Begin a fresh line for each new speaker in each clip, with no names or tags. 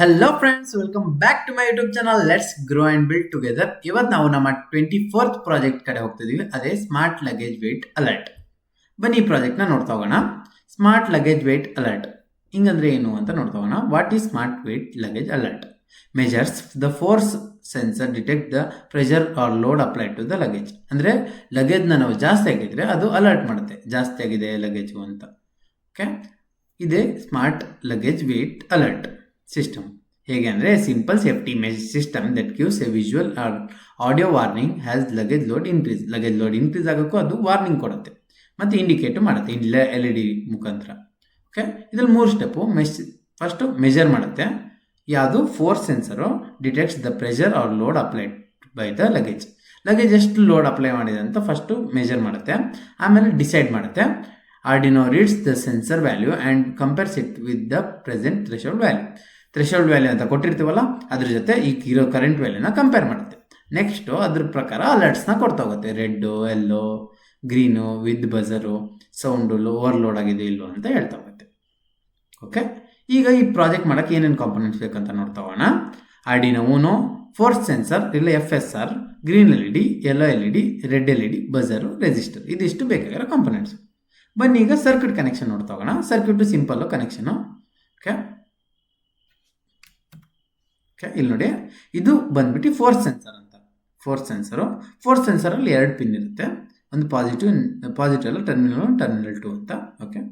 Hello friends, welcome back to my YouTube channel let's grow and build together. ಇವತ್ತು ನಾವು ನಮ್ಮ 24th project ಕಡೆ ಹೋಗ್ತಿದ್ದೀವಿ. ಅದೇ ಸ್ಮಾರ್ಟ್ ಲಗೇಜ್ ವೇಟ್ ಅಲರ್ಟ್. ಬನ್ನಿ ಈ ಪ್ರಾಜೆಕ್ಟ್ನ ನೋಡ್ತಾ ಹೋಗೋಣ. ಸ್ಮಾರ್ಟ್ ಲಗೇಜ್ ವೇಟ್ ಅಲರ್ಟ್ ಹಿಂಗಂದ್ರೆ ಏನು ಅಂತ ನೋಡ್ತಾ ಹೋಗೋಣ. What is smart weight luggage alert? Measures the force sensor detect the pressure or load applied to the luggage. ಅಂದರೆ ಲಗೇಜ್ನ ನಾವು ಜಾಸ್ತಿ ಆಗಿದ್ರೆ ಅದು ಅಲರ್ಟ್ ಮಾಡುತ್ತೆ, ಜಾಸ್ತಿ ಆಗಿದೆ ಲಗೇಜು ಅಂತ. ಓಕೆ, ಇದೇ smart luggage weight alert system. ಹೇಗೆ ಅಂದರೆ simple safety system that gives a visual or audio warning has luggage load increase. Luggage load increase ಆಗೋಕ್ಕೂ ಅದು ವಾರ್ನಿಂಗ್ ಕೊಡುತ್ತೆ ಮತ್ತು ಇಂಡಿಕೇಟ್ ಮಾಡುತ್ತೆ LED ಮುಖಾಂತರ. ಓಕೆ, ಇದ್ರಲ್ಲಿ 3 ಸ್ಟೆಪ್ಪು. ಫಸ್ಟು ಮೆಜರ್ ಮಾಡುತ್ತೆ. ಯಾವುದು? Force sensor detects the pressure or load applied by the luggage. Luggage ಎಷ್ಟು ಲೋಡ್ ಅಪ್ಲೈ ಮಾಡಿದೆ ಅಂತ ಫಸ್ಟು ಮೆಜರ್ ಮಾಡುತ್ತೆ. ಆಮೇಲೆ ಡಿಸೈಡ್ ಮಾಡುತ್ತೆ. Arduino reads the sensor value and compares it with the present threshold value. Threshold value ಅಂತ ಕೊಟ್ಟಿರ್ತೀವಲ್ಲ, ಅದ್ರ ಜೊತೆ ಈಗ ಇರೋ ಕರೆಂಟ್ ವ್ಯಾಲ್ಯೂನ ಕಂಪೇರ್ ಮಾಡುತ್ತೆ. ನೆಕ್ಸ್ಟು ಅದ್ರ ಪ್ರಕಾರ ಅಲರ್ಟ್ಸ್ನ ಕೊಡ್ತಾ ಹೋಗುತ್ತೆ. Red, yellow, green with buzzer, sound overload ಆಗಿದೆ ಇಲ್ಲೋ ಅಂತ ಹೇಳ್ತಾ ಹೋಗುತ್ತೆ. ಓಕೆ, ಈಗ ಈ ಪ್ರಾಜೆಕ್ಟ್ ಮಾಡೋಕ್ಕೆ ಏನೇನು ಕಾಂಪೊನೆಂಟ್ಸ್ ಬೇಕಂತ ನೋಡ್ತಾ ಹೋಗೋಣ. Arduino Uno, ಫೋರ್ಸ್ ಸೆನ್ಸರ್ ಇಲ್ಲ FSR, green LED, yellow LED, red LED, buzzer, resistor, ಇದಿಷ್ಟು ಬೇಕಾಗಿರೋ ಕಾಂಪೊನೆಂಟ್ಸ್. ಬನ್ನಿ ಈಗ ಸರ್ಕ್ಯೂಟ್ ಕನೆಕ್ಷನ್ ನೋಡ್ತಾ ಹೋಗೋಣ. Circuit simple connection. ಓಕೆ, ಇಲ್ಲಿ ನೋಡಿ, ಇದು ಬಂದ್ಬಿಟ್ಟು ಫೋರ್ಸ್ ಸೆನ್ಸರ್ ಅಂತ. ಫೋರ್ಸ್ ಸೆನ್ಸರಲ್ಲಿ 2 ಪಿನ್ ಇರುತ್ತೆ. ಒಂದು ಪಾಸಿಟಿವ್ ಅಲ್ಲ, ಟರ್ಮಿನಲ್ 1, ಟರ್ಮಿನಲ್ 2 ಅಂತ. ಓಕೆ,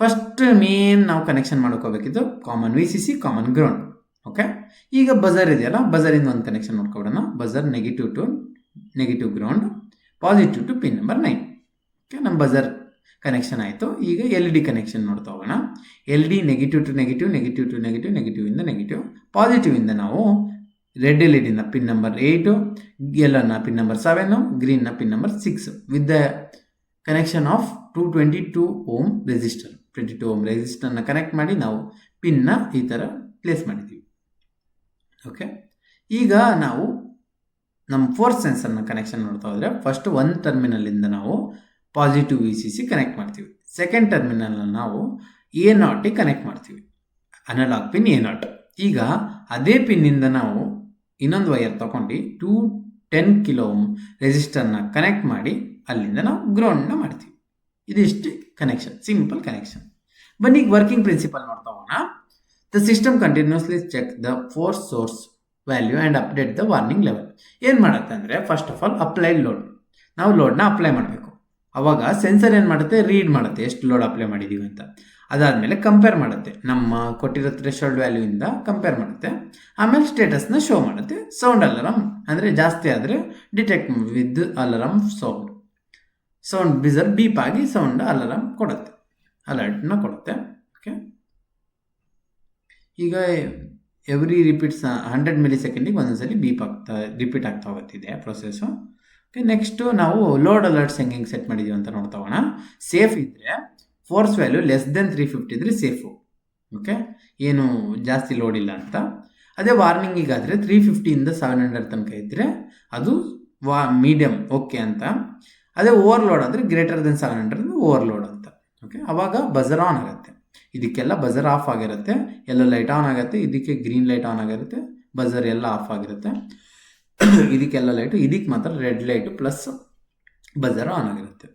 ಫಸ್ಟ್ ಮೇನ್ ನಾವು ಕನೆಕ್ಷನ್ ಮಾಡ್ಕೋಬೇಕಿದ್ದು common VCC, common ground. Okay, ಈಗ ಬಜರ್ ಇದೆಯಲ್ಲ, ಬಜರಿಂದ ಒಂದು ಕನೆಕ್ಷನ್ ನೋಡ್ಕೊಬಿಡೋಣ. Buzzer negative to negative ground, positive to pin number 9. Okay, ನಮ್ಮ ಬಜರ್ ಕನೆಕ್ಷನ್ ಆಯಿತು. ಈಗ LED ಕನೆಕ್ಷನ್ ನೋಡ್ತಾ ಹೋಗೋಣ. LED negative to negative, negative to negative, ನೆಗೆಟಿವಿಂದ ನೆಗೆಟಿವ್. ಪಾಸಿಟಿವಿಂದ ನಾವು ರೆಡ್ LEDನ ಪಿನ್ ನಂಬರ್ 8, ಯೆಲ್ಲೋನ ಪಿನ್ ನಂಬರ್ 7, ಗ್ರೀನ್ನ pin number 6 with the connection of 222 ohm resistor. 22 ohm ರೆಸಿಸ್ಟರ್ನ ಕನೆಕ್ಟ್ ಮಾಡಿ ನಾವು ಪಿನ್ನ ಈ ಥರ ಪ್ಲೇಸ್ ಮಾಡಿದ್ದೀವಿ. ಓಕೆ, ಈಗ ನಾವು ನಮ್ಮ ಫೋರ್ಸ್ ಸೆನ್ಸರ್ನ ಕನೆಕ್ಷನ್ ನೋಡ್ತಾ ಹೋದರೆ ಫಸ್ಟ್ ಒಂದು ಟರ್ಮಿನಲಿಂದ ನಾವು ಪಾಸಿಟಿವ್ VCC ಕನೆಕ್ಟ್ ಮಾಡ್ತೀವಿ. ಸೆಕೆಂಡ್ ಟರ್ಮಿನಲ್ನ ನಾವು A0 ಕನೆಕ್ಟ್ ಮಾಡ್ತೀವಿ, ಅನಲಾಗ್ ಪಿನ್ A0. ಈಗ ಅದೇ ಪಿನ್ನಿಂದ ನಾವು ಇನ್ನೊಂದು ವೈರ್ ತೊಗೊಂಡು 210 ಕಿಲೋ ಓಮ್ ರೆಸಿಸ್ಟರ್ನ ಕನೆಕ್ಟ್ ಮಾಡಿ ಅಲ್ಲಿಂದ ನಾವು ಗ್ರೌಂಡ್ನ ಮಾಡ್ತೀವಿ. ಇದಿಷ್ಟು ಕನೆಕ್ಷನ್, ಸಿಂಪಲ್ ಕನೆಕ್ಷನ್. ಬನ್ನಿ ಈಗ ವರ್ಕಿಂಗ್ ಪ್ರಿನ್ಸಿಪಲ್ ನೋಡ್ತಾ ಹೋಗೋಣ. The system continuously check the force source value and update the warning level. ಏನು ಮಾಡುತ್ತೆ ಅಂದರೆ first of all applied load, ನಾವು ಲೋಡ್ನ ಅಪ್ಲೈ ಮಾಡಬೇಕು. ಅವಾಗ ಸೆನ್ಸರ್ ಏನು ಮಾಡುತ್ತೆ? ರೀಡ್ ಮಾಡುತ್ತೆ ಎಷ್ಟು ಲೋಡ್ ಅಪ್ಲೈ ಮಾಡಿದ್ದೀವಿ ಅಂತ. ಅದಾದಮೇಲೆ ಕಂಪೇರ್ ಮಾಡುತ್ತೆ, ನಮ್ಮ ಕೊಟ್ಟಿರೋ ಥ್ರೆಶೋಲ್ಡ್ ವ್ಯಾಲ್ಯೂಯಿಂದ ಕಂಪೇರ್ ಮಾಡುತ್ತೆ. ಆಮೇಲೆ ಸ್ಟೇಟಸ್ನ ಶೋ ಮಾಡುತ್ತೆ. ಸೌಂಡ್ ಅಲಾರಮ್ ಅಂದರೆ ಜಾಸ್ತಿ ಆದರೆ detect with alarm sound buzzer beep ಆಗಿ ಸೌಂಡ್ ಅಲಾರಮ್ ಕೊಡುತ್ತೆ, ಅಲರ್ಟ್ನ ಕೊಡುತ್ತೆ. ಓಕೆ, ಈಗ ಎವ್ರಿ ರಿಪೀಟ್ಸ್ 100 ಮಿಲಿ ಸೆಕೆಂಡಿಗೆ ಒಂದೊಂದ್ಸಲಿ ರಿಪೀಟ್ ಆಗ್ತಾ ಹೋಗುತ್ತಿದೆ ಪ್ರೊಸೆಸ್ಸು. ಓಕೆ, ನೆಕ್ಸ್ಟು ನಾವು ಲೋಡ್ ಅಲರ್ಟ್ಸ್ ಹೆಂಗೆ ಸೆಟ್ ಮಾಡಿದ್ದೀವಿ ಅಂತ ನೋಡ್ತಾ ಹೋಗೋಣ. ಸೇಫ್ ಇದ್ದರೆ ಫೋರ್ಸ್ ವ್ಯಾಲ್ಯೂ ಲೆಸ್ ದೆನ್ 350 ಇದ್ರೆ ಸೇಫು. ಓಕೆ, ಏನು ಜಾಸ್ತಿ ಲೋಡ್ ಇಲ್ಲ ಅಂತ. ಅದೇ ವಾರ್ನಿಂಗಿಗಾದರೆ 350ಇಂದ 700 ತನಕ ಇದ್ದರೆ ಅದು ಮೀಡಿಯಮ್ ಓಕೆ ಅಂತ. ಅದೇ ಓವರ್ಲೋಡ್ ಆದರೆ ಗ್ರೇಟರ್ ದೆನ್ 700 ಓವರ್ಲೋಡ್ ಅಂತ. ಓಕೆ, ಆವಾಗ ಬಜರ್ ಆನ್ ಆಗುತ್ತೆ. ಇದಕ್ಕೆಲ್ಲ ಬಜರ್ ಆಫ್ ಆಗಿರುತ್ತೆ, ಎಲ್ಲ ಲೈಟ್ ಆನ್ ಆಗುತ್ತೆ. ಇದಕ್ಕೆ ಗ್ರೀನ್ ಲೈಟ್ ಆನ್ ಆಗಿರುತ್ತೆ, ಬಜರ್ ಎಲ್ಲ ಆಫ್ ಆಗಿರುತ್ತೆ. ಇದಕ್ಕೆಲ್ಲ ಲೈಟು, ಇದಕ್ಕೆ ಮಾತ್ರ red light plus buzzer on ಆಗಿರುತ್ತೆ.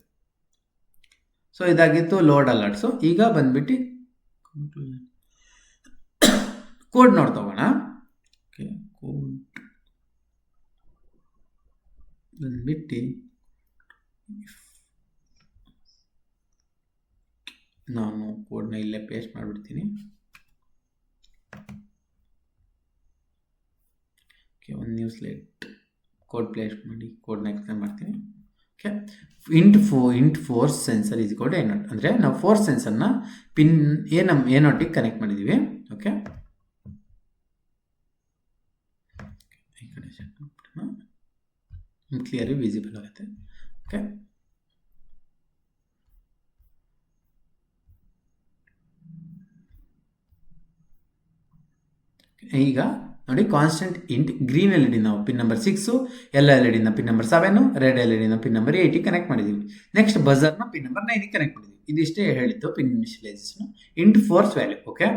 ಸೊ ಇದಾಗಿತ್ತು ಲೋಡ್ ಅಲರ್ಟ್ಸು. ಈಗ ಬಂದ್ಬಿಟ್ಟು ಕೋಡ್ ನೋಡ್ತಾ ಹೋಗೋಣ. ಓಕೆ, ಕೋಡ್ ಬಂದ್ಬಿಟ್ಟು ನಾನು ಕೋಡ್ನ ಇಲ್ಲೇ ಪೇಸ್ಟ್ ಮಾಡಿಬಿಡ್ತೀನಿ. ಓಕೆ, ಒಂದು ನ್ಯೂ ಸ್ಲೈಡ್ ಕೋಡ್ ಪ್ಲೇಸ್ ಮಾಡಿ ಕೋಡ್ನ ಎಕ್ಸ್ಪ್ಲೇನ್ ಮಾಡ್ತೀನಿ. Okay, int force sensor is equal to A0. ಅಂದರೆ ನಾವು ಫೋರ್ಸ್ ಸೆನ್ಸರ್ನ ಪಿನ್ A0 ಕನೆಕ್ಟ್ ಮಾಡಿದ್ದೀವಿ. ಓಕೆ, ಈ ಕಡೆ ಸೆಟ್ ಮಾಡ್ಬಿಡೋಣ, ಕ್ಲಿಯರಿ ವಿಸಿಬಲ್ ಆಗುತ್ತೆ. ಓಕೆ, ಈಗ ನೋಡಿ, ಕಾನ್ಸ್ಟೆಂಟ್ ಇಂಟ್ ಗ್ರೀನ್ LED ನಾವು ಪಿನ್ ನಂಬರ್ 6, ಯೆಲ್ಲೋ LEDನ ಪಿನ್ ನಂಬರ್ 7, ರೆಡ್ LEDನ ಪಿನ್ ನಂಬರ್ 8 ಕನೆಕ್ಟ್ ಮಾಡಿದ್ದೀವಿ. ನೆಕ್ಸ್ಟ್ ಬಜರ್ನ ಪಿನ್ ನಂಬರ್ 9 ಕನೆಕ್ಟ್ ಮಾಡಿದ್ದೀವಿ. ಇದಿಷ್ಟೇ ಹೇಳಿದ್ದು pin initialization. Int force value. Okay,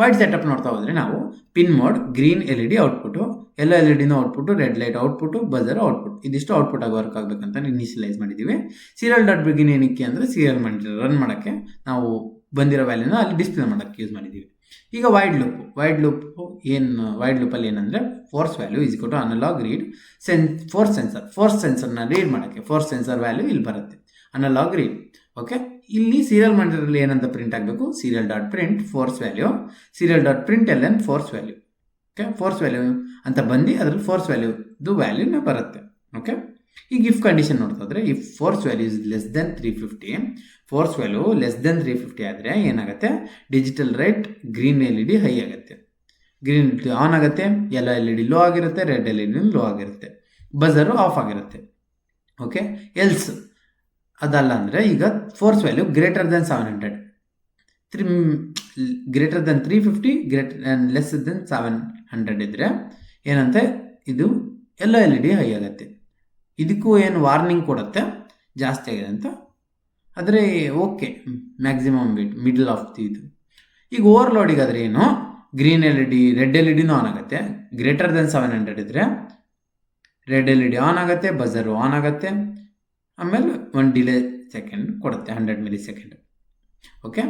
void setup ನೋಡ್ತಾ ಹೋದರೆ ನಾವು ಪಿನ್ ಮೋಡ್, ಗ್ರೀನ್ LED ಔಟ್ಪುಟು, ಎಲ್ಲೋ LEDನೂ ಔಟ್ಪುಟು, ರೆಡ್ ಲೈಟ್ ಔಟ್ಪುಟು, ಬಜರ್ ಔಟ್ಪುಟ್, ಇದಿಷ್ಟು ಔಟ್ಪುಟ್ ಆಗಿ ವರ್ಕ್ ಆಗಬೇಕಂತ ಇನಿಷಿಯಲೈಸ್ ಮಾಡಿದ್ದೀವಿ. ಸೀರಿಯಲ್ ಡಾಟ್ ಬಿಗಿನ್ ಏನಕ್ಕೆ ಅಂದರೆ ಸೀರಿಯಲ್ ಮಾಡಿ ರನ್ ಮಾಡೋಕ್ಕೆ ನಾವು ಬಂದಿರೋ ವ್ಯಾಲ್ಯೂನ ಅಲ್ಲಿ ಡಿಸ್ಪ್ಲೇ ಮಾಡೋಕ್ಕೆ ಯೂಸ್ ಮಾಡಿದ್ದೀವಿ. ಈಗ ವೈಡ್ ಲೂಪಲ್ಲಿ ಏನಂದರೆ force value is equal to analog read force ಸೆನ್ಸರ್ನ ರೀಡ್ ಮಾಡೋಕ್ಕೆ ಫೋರ್ಸ್ ಸೆನ್ಸರ್ ವ್ಯಾಲ್ಯೂ ಇಲ್ಲಿ ಬರುತ್ತೆ, ಅನಲಾಗ್ ರೀಡ್. ಓಕೆ, ಇಲ್ಲಿ ಸೀರಿಯಲ್ ಮಾಡಿದ್ರಲ್ಲಿ ಏನಂತ ಪ್ರಿಂಟ್ ಆಗಬೇಕು, serial dot print force value, serial dot print LN force value. Okay, force value ಅಂತ ಬಂದು ಅದ್ರಲ್ಲಿ ಫೋರ್ಸ್ ವ್ಯಾಲ್ಯೂನ ಬರುತ್ತೆ. ಓಕೆ, ಈಗ ಇಫ್ ಕಂಡೀಷನ್ ನೋಡ್ತಾ ಇದ್ರೆ if force value is less than 350, force value less than 350 ಆದರೆ ಏನಾಗುತ್ತೆ, digital right green LED high ಆಗುತ್ತೆ, ಗ್ರೀನ್ ಆನ್ ಆಗುತ್ತೆ, ಎಲ್ಲೋ LED ಲೋ ಆಗಿರುತ್ತೆ, ರೆಡ್ LED ಲೋ ಆಗಿರುತ್ತೆ, ಬಜರು ಆಫ್ ಆಗಿರುತ್ತೆ. ಓಕೆ, ಎಲ್ಸ್ ಅದಲ್ಲ ಅಂದರೆ ಈಗ force value greater than 700, greater than 350, less than 700 ಇದ್ದರೆ ಏನಂತೆ, ಇದು ಎಲ್ಲೋ LED ಹೈ ಆಗುತ್ತೆ. ಇದಕ್ಕೂ ಏನು ವಾರ್ನಿಂಗ್ ಕೊಡುತ್ತೆ ಜಾಸ್ತಿ ಆಗಿದೆ ಅಂತ, ಆದರೆ ಓಕೆ ಮ್ಯಾಕ್ಸಿಮಮ್ ಮಿಡಲ್ ಆಫ್ ಇದು. ಈಗ ಓವರ್ಲೋಡಿಗಾದರೆ ಏನು, ಗ್ರೀನ್ LED ರೆಡ್ LEDನೂ ಆನ್ ಆಗುತ್ತೆ, ಗ್ರೇಟರ್ ದೆನ್ 700 ಇದ್ದರೆ ರೆಡ್ LED ಆನ್ ಆಗುತ್ತೆ, ಬಜರು ಆನ್ ಆಗುತ್ತೆ, ಆಮೇಲೆ ಒಂದು ಡಿಲೇ ಸೆಕೆಂಡ್ ಕೊಡುತ್ತೆ 100 ಮಿಲಿಸೆಕೆಂಡ್. ಓಕೆ,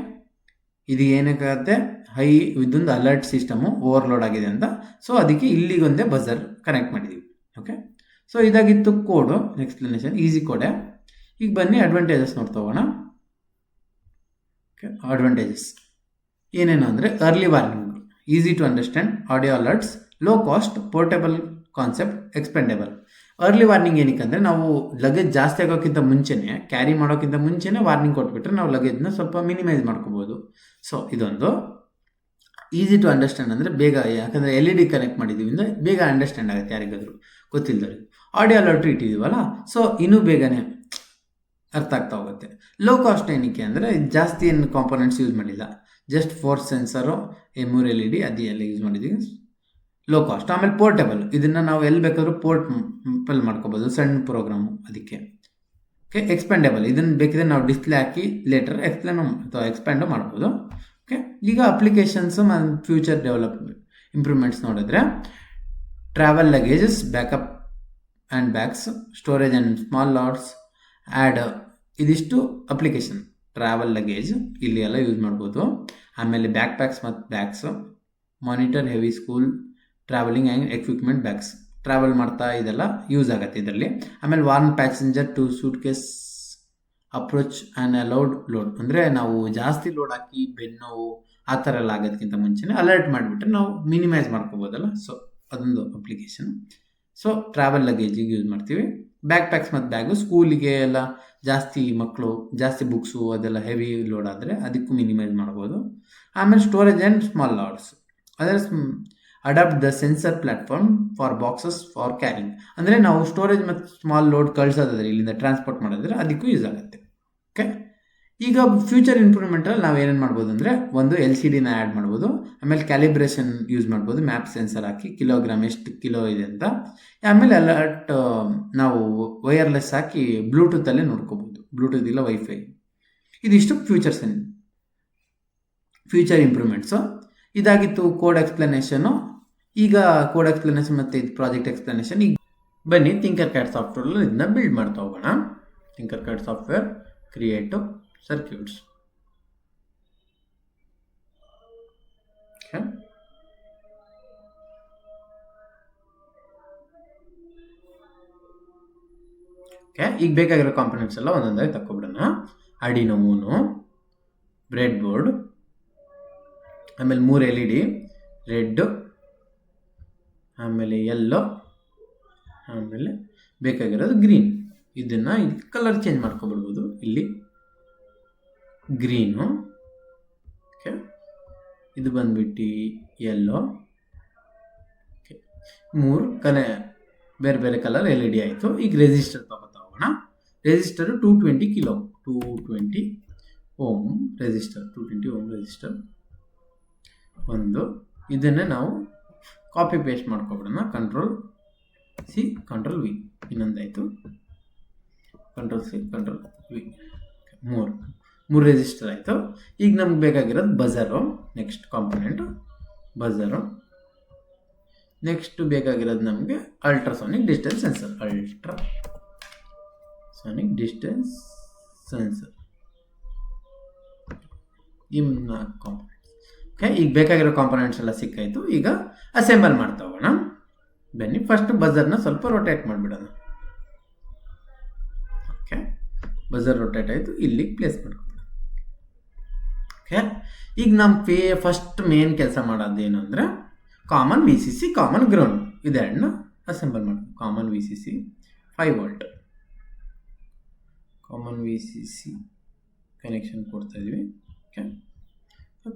ಇದು ಏನಕ್ಕಾಗುತ್ತೆ, ಹೈ ಇದೊಂದು ಅಲರ್ಟ್ ಸಿಸ್ಟಮು ಓವರ್ಲೋಡ್ ಆಗಿದೆ ಅಂತ, ಸೊ ಅದಕ್ಕೆ ಇಲ್ಲಿಗೊಂದೇ ಬಜರ್ ಕನೆಕ್ಟ್ ಮಾಡಿದ್ದೀವಿ. ಓಕೆ, ಸೊ ಇದಾಗಿತ್ತು ಕೋಡು ಎಕ್ಸ್ಪ್ಲನೇಷನ್, ಈಸಿ ಕೋಡೆ. ಈಗ ಬನ್ನಿ ಅಡ್ವಾಂಟೇಜಸ್ ನೋಡ್ತಾ ಹೋಗೋಣ. ಓಕೆ, ಅಡ್ವಾಂಟೇಜಸ್ ಏನೇನು ಅಂದರೆ early warning, easy to understand, audio alerts, low cost, portable concept, expendable. Early warning ಏನಕ್ಕೆ ಅಂದರೆ ನಾವು ಲಗೇಜ್ ಜಾಸ್ತಿ ಆಗೋಕ್ಕಿಂತ ಮುಂಚೆನೇ, ಕ್ಯಾರಿ ಮಾಡೋಕ್ಕಿಂತ ಮುಂಚೆನೇ ವಾರ್ನಿಂಗ್ ಕೊಟ್ಬಿಟ್ರೆ ನಾವು ಲಗೇಜ್ನ ಸ್ವಲ್ಪ ಮಿನಿಮೈಸ್ ಮಾಡ್ಕೋಬೋದು. ಸೊ ಇದೊಂದು ಈಸಿ ಟು ಅಂಡರ್ಸ್ಟ್ಯಾಂಡ್ ಅಂದರೆ ಬೇಗ, ಯಾಕಂದರೆ LED ಕನೆಕ್ಟ್ ಮಾಡಿದ್ದೀವಿ ಅಂದರೆ ಬೇಗ ಅಂಡರ್ಸ್ಟ್ಯಾಂಡ್ ಆಗುತ್ತೆ ಯಾರಿಗಾದರೂ ಗೊತ್ತಿಲ್ಲದವ್ರಿಗೆ. ಆಡಿಯೋ ಅಲರ್ಟ್ ಇಟ್ಟಿದ್ದೀವಲ್ಲ, ಸೊ ಇನ್ನೂ ಬೇಗನೆ ಅರ್ಥ ಆಗ್ತಾ ಹೋಗುತ್ತೆ. ಲೋ ಕಾಸ್ಟ್ ಏನಕ್ಕೆ ಅಂದರೆ ಜಾಸ್ತಿ ಏನು ಕಾಂಪೋನೆಂಟ್ಸ್ ಯೂಸ್ ಮಾಡಿಲ್ಲ, ಜಸ್ಟ್ ಫೋರ್ಸ್ ಸೆನ್ಸರು, 3 LED ಅದೆಲ್ಲ ಯೂಸ್ ಮಾಡಿದ್ದೀವಿ, ಲೋ ಕಾಸ್ಟ್. ಆಮೇಲೆ ಪೋರ್ಟೇಬಲ್, ಇದನ್ನು ನಾವು ಎಲ್ಲಿ ಬೇಕಾದರೂ ಪೋರ್ಟಬಲ್ ಮಾಡ್ಕೋಬೋದು, ಸಣ್ಣ ಪ್ರೋಗ್ರಾಮು ಅದಕ್ಕೆ. ಓಕೆ, ಎಕ್ಸ್ಪೆಂಡೇಬಲ್, ಇದನ್ನು ಬೇಕಿದ್ರೆ ನಾವು ಡಿಸ್ಪ್ಲೇ ಹಾಕಿ ಲೇಟರ್ ಎಕ್ಸ್ಪ್ಯಾಂಡು ಮಾಡ್ಬೋದು. ಓಕೆ, ಈಗ ಅಪ್ಲಿಕೇಶನ್ಸು ಮತ್ತು ಫ್ಯೂಚರ್ ಡೆವಲಪ್ಮೆಂಟ್ ಇಂಪ್ರೂವ್ಮೆಂಟ್ಸ್ ನೋಡಿದ್ರೆ travel luggages, backup and bags, storage and small lots, add, ಇದಿಷ್ಟು ಅಪ್ಲಿಕೇಶನ್. ಟ್ರಾವೆಲ್ ಲಗೇಜ್ ಇಲ್ಲಿ ಎಲ್ಲ ಯೂಸ್ ಮಾಡ್ಬೋದು. ಆಮೇಲೆ ಬ್ಯಾಕ್ ಪ್ಯಾಕ್ಸ್ ಮತ್ತು bags, monitor heavy school travelling and equipment bags, ಟ್ರಾವೆಲ್ ಮಾಡ್ತಾ ಇದೆಲ್ಲ ಯೂಸ್ ಆಗುತ್ತೆ ಇದರಲ್ಲಿ. ಆಮೇಲೆ warn passenger to suitcase approach and allowed load, ಅಂದರೆ ನಾವು ಜಾಸ್ತಿ ಲೋಡ್ ಹಾಕಿ ಬೆನ್ನೋವು ಆ ಥರ ಎಲ್ಲ ಆಗೋದಕ್ಕಿಂತ ಮುಂಚೆನೇ ಅಲರ್ಟ್ ಮಾಡಿಬಿಟ್ರೆ ನಾವು ಮಿನಿಮೈಸ್ ಮಾಡ್ಕೋಬೋದಲ್ಲ, ಸೊ ಅದೊಂದು ಅಪ್ಲಿಕೇಶನ್. ಸೊ ಟ್ರಾವೆಲ್ ಲಗೇಜಿಗೆ ಯೂಸ್ ಮಾಡ್ತೀವಿ. ಬ್ಯಾಕ್ ಪ್ಯಾಕ್ಸ್ ಮತ್ತು ಬ್ಯಾಗು ಸ್ಕೂಲಿಗೆ ಎಲ್ಲ ಜಾಸ್ತಿ ಮಕ್ಕಳು, ಜಾಸ್ತಿ ಬುಕ್ಸು ಅದೆಲ್ಲ ಹೆವಿ ಲೋಡ್ ಆದರೆ ಅದಕ್ಕೂ ಮಿನಿಮೈಸ್ ಮಾಡ್ಬೋದು. ಆಮೇಲೆ ಸ್ಟೋರೇಜ್ ಆ್ಯಂಡ್ ಸ್ಮಾಲ್ ಲಾಟ್ಸ್, ಅದರ adapt the sensor platform for boxes for carrying, ಅಂದರೆ ನಾವು ಸ್ಟೋರೇಜ್ ಮತ್ತು ಸ್ಮಾಲ್ ಲೋಡ್ ಕಳಿಸೋದಾದ್ರೆ ಇಲ್ಲಿಂದ ಟ್ರಾನ್ಸ್ಪೋರ್ಟ್ ಮಾಡೋದ್ರೆ ಅದಕ್ಕೂ ಯೂಸ್ ಆಗುತ್ತೆ. ಓಕೆ, ಈಗ ಫ್ಯೂಚರ್ ಇಂಪ್ರೂವ್ಮೆಂಟಲ್ಲಿ ನಾವು ಏನೇನು ಮಾಡ್ಬೋದು ಅಂದರೆ ಒಂದು LCDನ ಆ್ಯಡ್ ಮಾಡ್ಬೋದು, ಆಮೇಲೆ ಕ್ಯಾಲಿಬ್ರೇಷನ್ ಯೂಸ್ ಮಾಡ್ಬೋದು, ಮ್ಯಾಪ್ ಸೆನ್ಸರ್ ಹಾಕಿ ಕಿಲೋಗ್ರಾಮ್ ಎಷ್ಟು ಕಿಲೋ ಇದೆ ಅಂತ. ಆಮೇಲೆ ಅಲರ್ಟ್ ನಾವು ವೈರ್ಲೆಸ್ ಹಾಕಿ ಬ್ಲೂಟೂತಲ್ಲೇ ನೋಡ್ಕೋಬೋದು, ಬ್ಲೂಟೂತ್ ಇಲ್ಲ ವೈಫೈ. ಇದಿಷ್ಟು ಫ್ಯೂಚರ್ ಇಂಪ್ರೂವ್ಮೆಂಟ್ಸು. ಇದಾಗಿತ್ತು ಕೋಡ್ ಎಕ್ಸ್ಪ್ಲನೇಷನು. ಈಗ ಕೋಡ್ ಎಕ್ಸ್ಪ್ಲನೇಷನ್ ಮತ್ತು ಇದು ಪ್ರಾಜೆಕ್ಟ್ ಎಕ್ಸ್ಪ್ಲನೇಷನ್. ಈಗ ಬನ್ನಿ ಥಿಂಕರ್ ಕ್ಯಾಡ್ ಸಾಫ್ಟ್ವೇರಲ್ಲಿ ಇದನ್ನ ಬಿಲ್ಡ್ ಮಾಡ್ತಾ ಹೋಗೋಣ. Thinker CAD software, create circuits. Okay, ಈಗ ಬೇಕಾಗಿರೋ ಕಾಂಪೊನೆಂಟ್ಸ್ ಎಲ್ಲ ಒಂದೊಂದಾಗಿ ತಗೊಬಿಡೋಣ. ಆರ್ಡಿನೋ ಯೂನೋ, ಬ್ರೆಡ್ ಬೋರ್ಡ್, ಆಮೇಲೆ 3 LED, ರೆಡ್, ಆಮೇಲೆ ಯೆಲ್ಲೋ, ಆಮೇಲೆ ಬೇಕಾಗಿರೋದು ಗ್ರೀನ್. ಇದನ್ನು ಕಲರ್ ಚೇಂಜ್ ಮಾಡ್ಕೊಬಿಡ್ಬೋದು, ಇಲ್ಲಿ ಗ್ರೀನು. ಓಕೆ, ಇದು ಬಂದ್ಬಿಟ್ಟು ಯೆಲ್ಲೋ. ಓಕೆ, 3 ಬೇರೆ ಬೇರೆ ಕಲರ್ LED ಆಯಿತು. ಈಗ ರೆಸಿಸ್ಟರ್ ತಗೋತಾ ಹೋಗೋಣ. Resistor 220 kilo, 220 ohm resistor, 220 ohm resistor ಒಂದು. ಇದನ್ನೇ ನಾವು ಕಾಪಿ ಪೇಸ್ಟ್ ಮಾಡ್ಕೊಬಿಡೋಣ. Ctrl+C Ctrl+V, ಇನ್ನೊಂದಾಯಿತು, Ctrl+C Ctrl+V, 3. 3 ರೆಸಿಸ್ಟರ್ ಆಯಿತು. ಈಗ ನಮ್ಗೆ ಬೇಕಾಗಿರೋದು buzzer, next component buzzer. Next ಬೇಕಾಗಿರೋದು ನಮಗೆ ultrasonic distance sensor, ultrasonic distance sensor, ಈ 4 ಕಾಂಪೊನೆಂಟ್ಸ್. ಓಕೆ, ಈಗ ಬೇಕಾಗಿರೋ ಕಾಂಪೊನೆಂಟ್ಸ್ ಎಲ್ಲ ಸಿಕ್ಕಾಯಿತು. ಈಗ ಅಸೆಂಬಲ್ ಮಾಡ್ತಾ ಹೋಗೋಣ. ಬನ್ನಿ, ಫಸ್ಟ್ ಬಜರ್ನ ಸ್ವಲ್ಪ ರೊಟೇಟ್ ಮಾಡಿಬಿಡೋಣ. ಓಕೆ, ಬಜರ್ ರೊಟೇಟ್ ಆಯಿತು, ಇಲ್ಲಿಗೆ ಪ್ಲೇಸ್ ಮಾಡ್ಕೊಬಿಡೋಣ. ಓಕೆ, ಈಗ ನಮ್ಮ ಫಸ್ಟ್ ಮೇನ್ ಕೆಲಸ ಮಾಡೋದೇನು ಅಂದರೆ common V C C, common ground ಇದೆರಡನ್ನ ಅಸೆಂಬಲ್ ಮಾಡೋದು. Common V C C 5 volt, common V C C connection ಕೊಡ್ತಾ ಇದ್ವಿ. ಓಕೆ,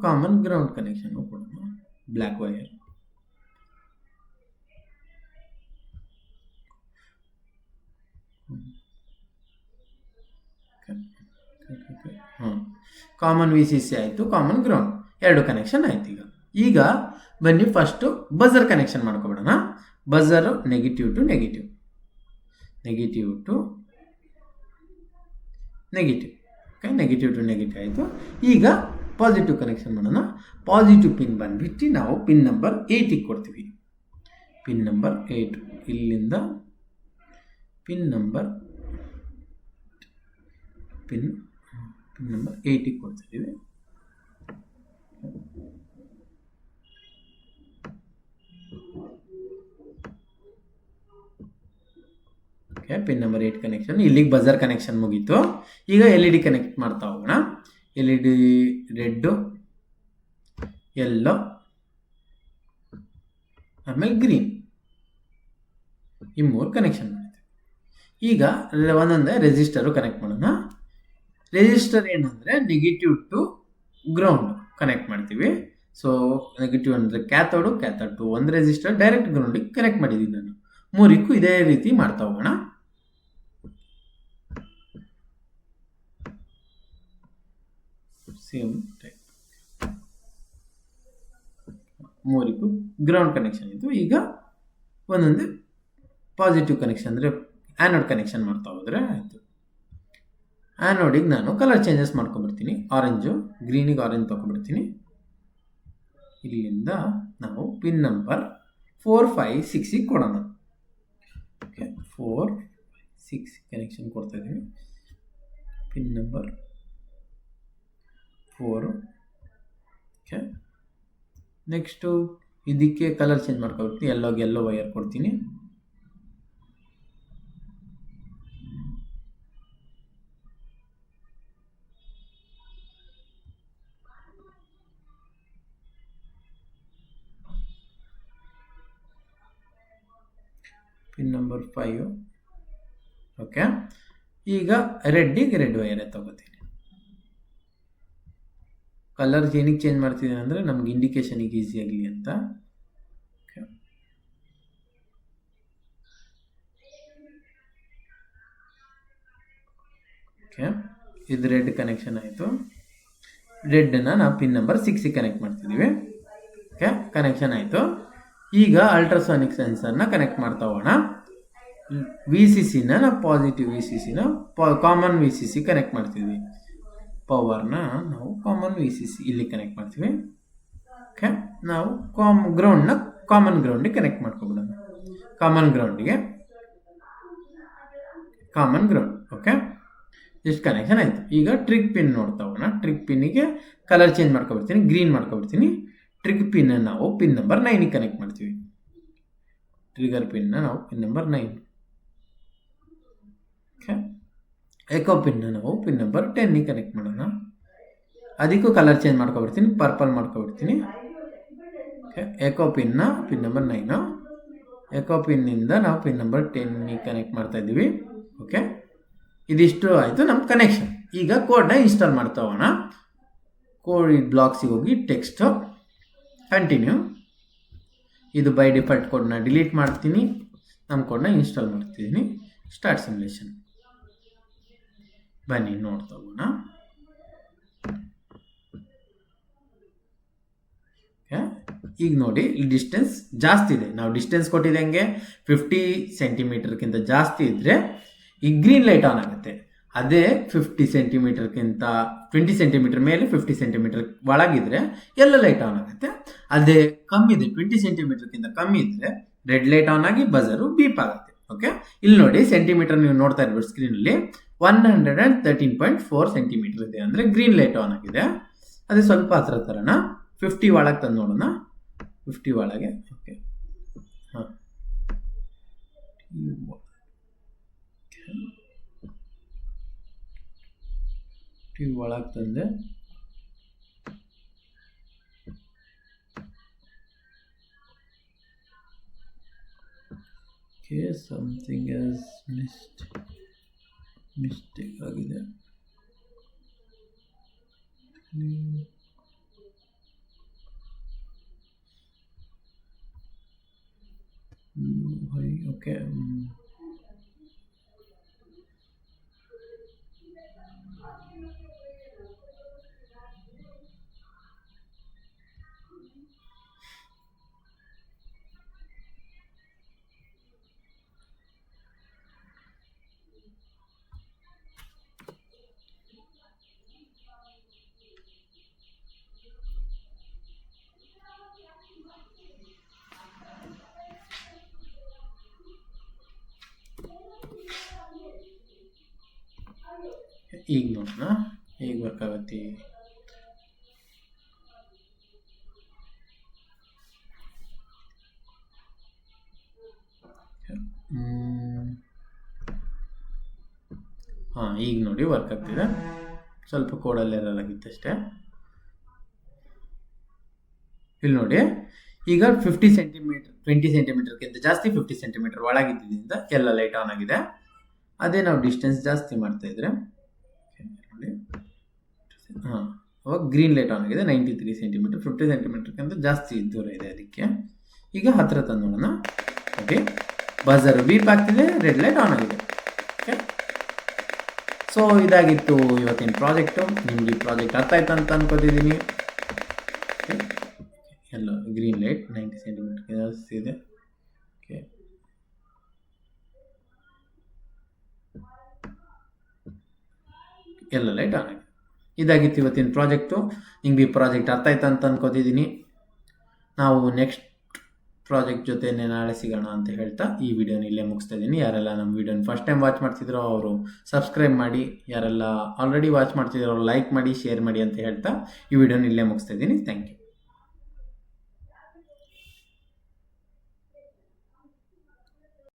ಕಾಮನ್ ಗ್ರೌಂಡ್ ಕನೆಕ್ಷನ್ ಕೊಡೋಣ, black wire. Common V C C ಆಯಿತು, ಕಾಮನ್ ಗ್ರೌಂಡ್ 2 ಕನೆಕ್ಷನ್ ಆಯ್ತು. ಈಗ ಬನ್ನಿ ಫಸ್ಟು ಬಜರ್ ಕನೆಕ್ಷನ್ ಮಾಡ್ಕೊಬಿಡೋಣ. Buzzer negative to negative, negative to negative. Okay, negative to negative ಆಯಿತು. ಈಗ ಪಾಸಿಟಿವ್ ಕನೆಕ್ಷನ್ ಮಾಡೋಣ. ಪಾಸಿಟಿವ್ ಪಿನ್ ಬಂದ್ಬಿಟ್ಟು ನಾವು ಪಿನ್ ನಂಬರ್ 8ಗೆ ಕೊಡ್ತೀವಿ. ಪಿನ್ ನಂಬರ್ 8 ಇಲ್ಲಿಂದ ಪಿನ್ ನಂಬರ್ 8ಗೆ ಕೊಡ್ತಿದ್ದೀವಿ. ಓಕೆ, ಪಿನ್ ನಂಬರ್ 8 ಕನೆಕ್ಷನ್. ಇಲ್ಲಿಗೆ ಬಜರ್ ಕನೆಕ್ಷನ್ ಮುಗೀತು. ಈಗ ಎಲ್ ಇ ಡಿ ಕನೆಕ್ಟ್ ಮಾಡ್ತಾ ಹೋಗೋಣ. L E D red, yellow, ಆಮೇಲೆ ಗ್ರೀನ್, ಈ 3 ಕನೆಕ್ಷನ್ ಮಾಡ್ತೀವಿ. ಈಗ ಒಂದೊಂದೇ ರೆಸಿಸ್ಟರು ಕನೆಕ್ಟ್ ಮಾಡೋಣ. ರೆಸಿಸ್ಟರ್ ಏನಂದರೆ ನೆಗೆಟಿವ್ ಟು ಗ್ರೌಂಡ್ ಕನೆಕ್ಟ್ ಮಾಡ್ತೀವಿ. ಸೊ ನೆಗೆಟಿವ್ ಅಂದರೆ ಕ್ಯಾಥೋಡು, ಕ್ಯಾಥೋಡ್ ಟು ಒಂದು ರೆಸಿಸ್ಟರ್ ಡೈರೆಕ್ಟ್ ಗ್ರೌಂಡಿಗೆ ಕನೆಕ್ಟ್ ಮಾಡಿದ್ದೀನಿ ನಾನು. 3ಕ್ಕೂ ಇದೇ ರೀತಿ ಮಾಡ್ತಾ ಹೋಗೋಣ. ಸೇಮ್ ಟೈಪ್ 3ಕ್ಕೂ ಗ್ರೌಂಡ್ ಕನೆಕ್ಷನ್ ಇತ್ತು. ಈಗ ಒಂದೊಂದೇ ಪಾಸಿಟಿವ್ ಕನೆಕ್ಷನ್ ಅಂದರೆ ಆ್ಯನೋಡ್ ಕನೆಕ್ಷನ್ ಮಾಡ್ತಾ ಹೋದರೆ ಆಯಿತು. ಆ್ಯನೋಡಿಗೆ ನಾನು ಕಲರ್ ಚೇಂಜಸ್ ಮಾಡ್ಕೊಬಿಡ್ತೀನಿ. ಆರೆಂಜು, ಗ್ರೀನಿಗೆ ಆರೆಂಜ್ ತೊಗೊಬಿಡ್ತೀನಿ. ಇಲ್ಲಿಂದ ನಾವು ಪಿನ್ ನಂಬರ್ 4, 5, 6ಗೆ ಕೊಡೋಣ. ಓಕೆ, 4, 6 ಕನೆಕ್ಷನ್ ಕೊಡ್ತಾ ಇದ್ದೀವಿ. Pin number 4. ಓಕೆ, ನೆಕ್ಸ್ಟು ಇದಕ್ಕೆ ಕಲರ್ ಚೇಂಜ್ ಮಾಡ್ಕೊಬಿಡ್ತೀನಿ. ಯೆಲ್ಲೋ ವೈರ್ ಕೊಡ್ತೀನಿ. Pin number 5. ಓಕೆ, ಈಗ ರೆಡ್ಡಿಗೆ ರೆಡ್ ವೈರೇ ತಗೋತೀನಿ. ಕಲರ್ ಏನಕ್ಕೆ ಚೇಂಜ್ ಮಾಡ್ತಿದ್ದೀನಿ ಅಂದರೆ ನಮ್ಗೆ ಇಂಡಿಕೇಶನಿಗೆ ಈಸಿ ಆಗಲಿ ಅಂತ. ಓಕೆ, ಇದು ರೆಡ್ ಕನೆಕ್ಷನ್ ಆಯಿತು. ರೆಡ್ಡನ್ನು ನಾವು ಪಿನ್ ನಂಬರ್ 6ಗೆ ಕನೆಕ್ಟ್ ಮಾಡ್ತಿದ್ದೀವಿ. ಓಕೆ, ಕನೆಕ್ಷನ್ ಆಯಿತು. ಈಗ ಅಲ್ಟ್ರಾಸಾನಿಕ್ ಸೆನ್ಸರ್ನ ಕನೆಕ್ಟ್ ಮಾಡ್ತಾ ಹೋಗೋಣ. ವಿ ಸಿ ಸಿನ ನಾವು ಪಾಸಿಟಿವ್ ವಿ ಸಿ ಸಿನ common V C C connect ಮಾಡ್ತೀವಿ. ಪವರ್ನ ನಾವು ಕಾಮನ್ ವಿ ಸಿ ಸಿ ಇಲ್ಲಿ ಕನೆಕ್ಟ್ ಮಾಡ್ತೀವಿ. ಓಕೆ, ನಾವು ಗ್ರೌಂಡ್ನ ಕಾಮನ್ ಗ್ರೌಂಡಿಗೆ ಕನೆಕ್ಟ್ ಮಾಡ್ಕೊಬಿಡೋಣ. ಕಾಮನ್ ಗ್ರೌಂಡಿಗೆ ಕಾಮನ್ ಗ್ರೌಂಡ್. ಓಕೆ, ಇಷ್ಟು ಕನೆಕ್ಷನ್ ಆಯಿತು. ಈಗ ಟ್ರಿಕ್ ಪಿನ್ ನೋಡ್ತಾ ಹೋಗೋಣ. ಟ್ರಿಕ್ ಪಿನ್ನಿಗೆ ಕಲರ್ ಚೇಂಜ್ ಮಾಡ್ಕೊಬಿಡ್ತೀನಿ, ಗ್ರೀನ್ ಮಾಡ್ಕೊಬಿಡ್ತೀನಿ. ಟ್ರಿಕ್ ಪಿನ್ನ ನಾವು ಪಿನ್ ನಂಬರ್ 9ಗೆ ಕನೆಕ್ಟ್ ಮಾಡ್ತೀವಿ. ಟ್ರಿಗರ್ ಪಿನ್ನ ನಾವು ಪಿನ್ ನಂಬರ್ 9. ಓಕೆ, ಎಕೋ ಪಿನ್ನ ನಾವು ಪಿನ್ ನಂಬರ್ 10ಗೆ ಕನೆಕ್ಟ್ ಮಾಡೋಣ. ಅದಕ್ಕೂ ಕಲರ್ ಚೇಂಜ್ ಮಾಡ್ಕೊಬಿಡ್ತೀನಿ, ಪರ್ಪಲ್ ಮಾಡ್ಕೊಬಿಡ್ತೀನಿ. ಓಕೆ, ಎಕೋ ಪಿನ್ನ ಪಿನ್ ನಂಬರ್ 9. ಎಕೋ ಪಿನ್ನಿಂದ ನಾವು ಪಿನ್ ನಂಬರ್ 10ಗೆ ಕನೆಕ್ಟ್ ಮಾಡ್ತಾ ಇದ್ದೀವಿ. ಓಕೆ, ಇದಿಷ್ಟು ಆಯಿತು ನಮ್ಮ ಕನೆಕ್ಷನ್. ಈಗ ಕೋಡ್ನ ಇನ್ಸ್ಟಾಲ್ ಮಾಡ್ತಾ ಹೋಗೋಣ. ಕೋಡ್ ಬ್ಲಾಕ್ಸಿಗೆ ಹೋಗಿ ಟೆಕ್ಸ್ಟು ಕಂಟಿನ್ಯೂ. ಇದು ಬೈ ಡಿಫಾಲ್ಟ್ ಕೋಡ್ನ ಡಿಲೀಟ್ ಮಾಡ್ತೀನಿ, ನಮ್ಮ ಕೋಡ್ನ ಇನ್ಸ್ಟಾಲ್ ಮಾಡ್ತಿದ್ದೀನಿ. Start simulation. ಬನ್ನಿ ನೋಡ್ತಾ ಹೋಗೋಣ. ಈಗ ನೋಡಿ, ಈ ಡಿಸ್ಟೆನ್ಸ್ ಜಾಸ್ತಿ ಇದೆ. ನಾವು ಡಿಸ್ಟೆನ್ಸ್ ಕೊಟ್ಟಿದ್ದಂಗೆ 50 ಸೆಂಟಿಮೀಟರ್ಗಿಂತ ಜಾಸ್ತಿ ಇದ್ದರೆ ಈ ಗ್ರೀನ್ ಲೈಟ್ ಆನ್ ಆಗುತ್ತೆ. ಅದೇ 50 ಸೆಂಟಿಮೀಟರ್ಗಿಂತ 20 ಸೆಂಟಿಮೀಟರ್ ಮೇಲೆ 50 ಸೆಂಟಿಮೀಟರ್ ಒಳಗಿದ್ರೆ ಎಲ್ಲ ಲೈಟ್ ಆನ್ ಆಗುತ್ತೆ. ಅದೇ ಕಮ್ಮಿ ಇದೆ 20 ಸೆಂಟಿಮೀಟರ್ಗಿಂತ ಕಮ್ಮಿ ಇದ್ರೆ ರೆಡ್ ಲೈಟ್ ಆನ್ ಆಗಿ ಬಜರು ಬೀಪ್ ಆಗುತ್ತೆ. ಓಕೆ, ಇಲ್ಲಿ ನೋಡಿ ಸೆಂಟಿಮೀಟರ್ ನೀವು ನೋಡ್ತಾ ಇರ್ಬೋದು ಸ್ಕ್ರೀನಲ್ಲಿ 113.4 ಸೆಂಟಿಮೀಟರ್ ಇದೆ, ಅಂದರೆ ಗ್ರೀನ್ ಲೈಟ್ ಆನ್ ಆಗಿದೆ. ಅದೇ ಸ್ವಲ್ಪ ಹತ್ರ ತರೋಣ, 50 ಒಳಗೆ ತಂದು ನೋಡೋಣ. 50 ಒಳಗೆ ಓಕೆ, ಹಾಂ ಒಳಗೆ ತಂದೆ. ಓಕೆ, ಸಮಥಿಂಗ್ ಆಸ್ ಮಿಸ್ಟೇಕ್ ಆಗಿದೆ. ಓಕೆ, ಈಗ ನೋಡೋಣ ಹೇಗೆ ವರ್ಕ್ ಆಗುತ್ತೆ. ಹಾಂ, ಈಗ ನೋಡಿ ವರ್ಕ್ ಆಗ್ತಿದೆ. ಸ್ವಲ್ಪ ಕೋಡಲ್ಲಿ ಎರರ್ ಆಗಿತ್ತು ಅಷ್ಟೇ. ಇಲ್ಲಿ ನೋಡಿ ಈಗ 50 ಸೆಂಟಿಮೀಟರ್ 20 ಸೆಂಟಿಮೀಟರ್ಗಿಂತ ಜಾಸ್ತಿ 50 ಸೆಂಟಿಮೀಟರ್ ಒಳಗಿದ್ದರಿಂದ ಎಲ್ಲ ಲೈಟ್ ಆನ್ ಆಗಿದೆ. ಅದೇ ನಾವು ಡಿಸ್ಟೆನ್ಸ್ ಜಾಸ್ತಿ ಮಾಡ್ತಾ ಇದ್ರೆ ನೋಡಿ, ಹಾಂ, ಅವಾಗ ಗ್ರೀನ್ ಲೈಟ್ ಆನ್ ಆಗಿದೆ 93 ಸೆಂಟಿಮೀಟರ್. 50 ಸೆಂಟಿಮೀಟರ್ಗಿಂತ ಜಾಸ್ತಿ ದೂರ ಇದೆ, ಅದಕ್ಕೆ ಈಗ ಹತ್ತಿರ ತಂದು ನೋಡೋಣ. ಓಕೆ, ಬಜರ್ ಬೀಪ್ ಆಗ್ತಿದೆ, ರೆಡ್ ಲೈಟ್ ಆನ್ ಆಗಿದೆ. ಓಕೆ, ಸೊ ಇದಾಗಿತ್ತು ಇವತ್ತಿನ ಪ್ರಾಜೆಕ್ಟು. ನಿಮ್ಗೆ ಈ ಪ್ರಾಜೆಕ್ಟ್ ಅರ್ಥ ಆಯ್ತು ಅಂತ ಅನ್ಕೋತಿದ್ದೀನಿ. ಎಲ್ಲ ಗ್ರೀನ್ ಲೈಟ್ 90 ಸೆಂಟಿಮೀಟರ್ ಜಾಸ್ತಿ ಇದೆ. ಓಕೆ, ಎಲ್ಲ ಲೈಟ್ ಆನ್ ಆಗಿದೆ. ಇದಾಗಿತ್ತು ಇವತ್ತಿನ ಪ್ರಾಜೆಕ್ಟು. ನಿಮ್ಗೆ ಈ ಪ್ರಾಜೆಕ್ಟ್ ಅರ್ಥ ಆಯ್ತು ಅಂತ ಅನ್ಕೋತಿದ್ದೀನಿ. ನಾವು ನೆಕ್ಸ್ಟ್ ಪ್ರಾಜೆಕ್ಟ್ ಜೊತೆ ನಾಳೆ ಸಿಗೋಣ ಅಂತ ಹೇಳ್ತಾ ಈ ವಿಡಿಯೋನ ಇಲ್ಲೇ ಮುಗಿಸ್ತಾ ಇದ್ದೀನಿ. ಯಾರೆಲ್ಲ ನಮ್ಮ ವಿಡಿಯೋನ ಫಸ್ಟ್ ಟೈಮ್ ವಾಚ್ ಮಾಡ್ತಿದ್ರೋ ಅವರು ಸಬ್ಸ್ಕ್ರೈಬ್ ಮಾಡಿ, ಯಾರೆಲ್ಲ ಆಲ್ರೆಡಿ ವಾಚ್ ಮಾಡ್ತಿದ್ರೋ ಅವ್ರು ಲೈಕ್ ಮಾಡಿ, ಶೇರ್ ಮಾಡಿ ಅಂತ ಹೇಳ್ತಾ ಈ ವಿಡಿಯೋನ ಇಲ್ಲೇ ಮುಗಿಸ್ತಾ ಇದ್ದೀನಿ. Thank you.